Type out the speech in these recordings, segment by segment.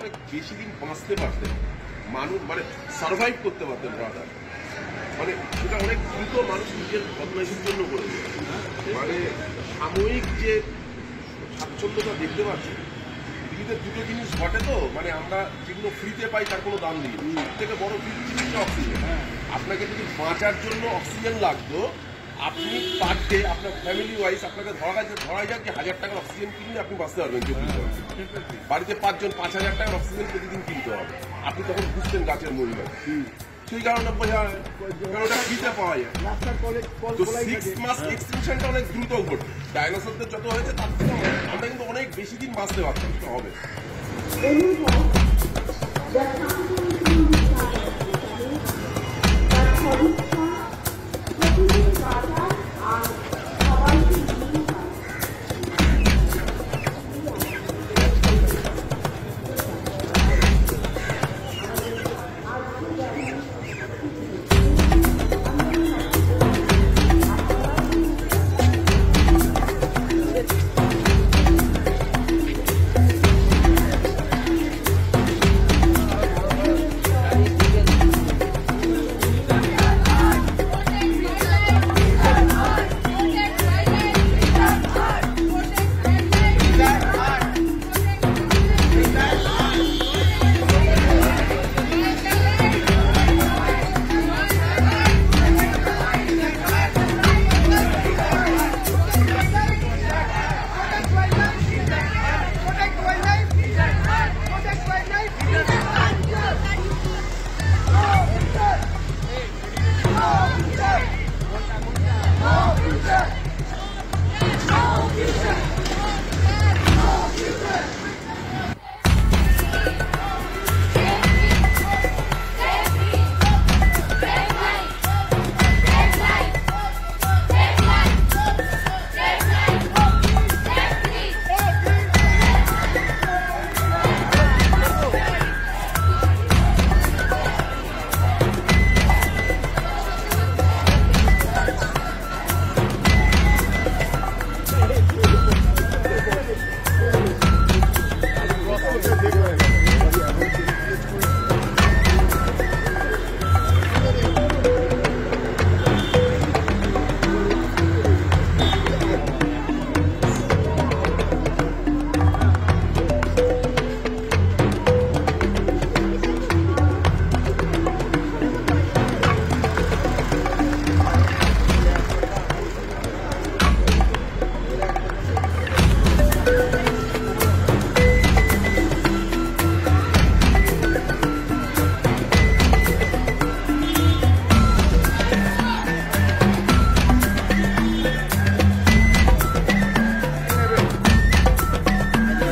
অনেক বেশি দিন বাঁচতে পারতেন, মানুষ মানে সার্ভাইভ করতে পারতেন ব্রাদার। মানে সেটা অনেক দ্রুত মানুষ নিজের বদমাইশের জন্য করে দেয়। মানে সাময়িক যে স্বাচ্ছন্দ্যতা দেখতে পাচ্ছি পৃথিবীতে দুটো জিনিস ঘটে তো, মানে আমরা যেগুলো ফ্রিতে পাই তার কোনো দাম নেই। সব থেকে বড় ফ্রি জিনিসটা অক্সিজেন। আপনাকে যদি বাঁচার জন্য অক্সিজেন লাগতো, আপনি পার ডে আপনার ফ্যামিলি ওয়াইজ আপনাকে ধরা যাক যে 1000 টাকার অক্সিজেন কিনলে আপনি বাঁচতে পারবেন 24 ঘন্টা। বাড়িতে 5 জন 5000 টাকার অক্সিজেন প্রতিদিন কিনতে হবে। আপনি তখন বুঝতেন গাছের মূল্য। সেই কারণে ওটা ফ্রিতে পাওয়া যায়। তো 6 মাস এক্সটেনশনটা অনেক দ্রুত ঘটে। ডাইনোসরদের যত হয়েছে তার থেকে আমরা কিন্তু অনেক বেশি দিন বাঁচতে পারতাম। হবে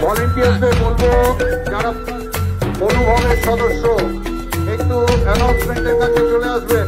ভলেন্টিয়ারদের বলবো যারা অনুভবের সদস্য একটু অ্যানাউন্সমেন্টের কাছে চলে আসবেন।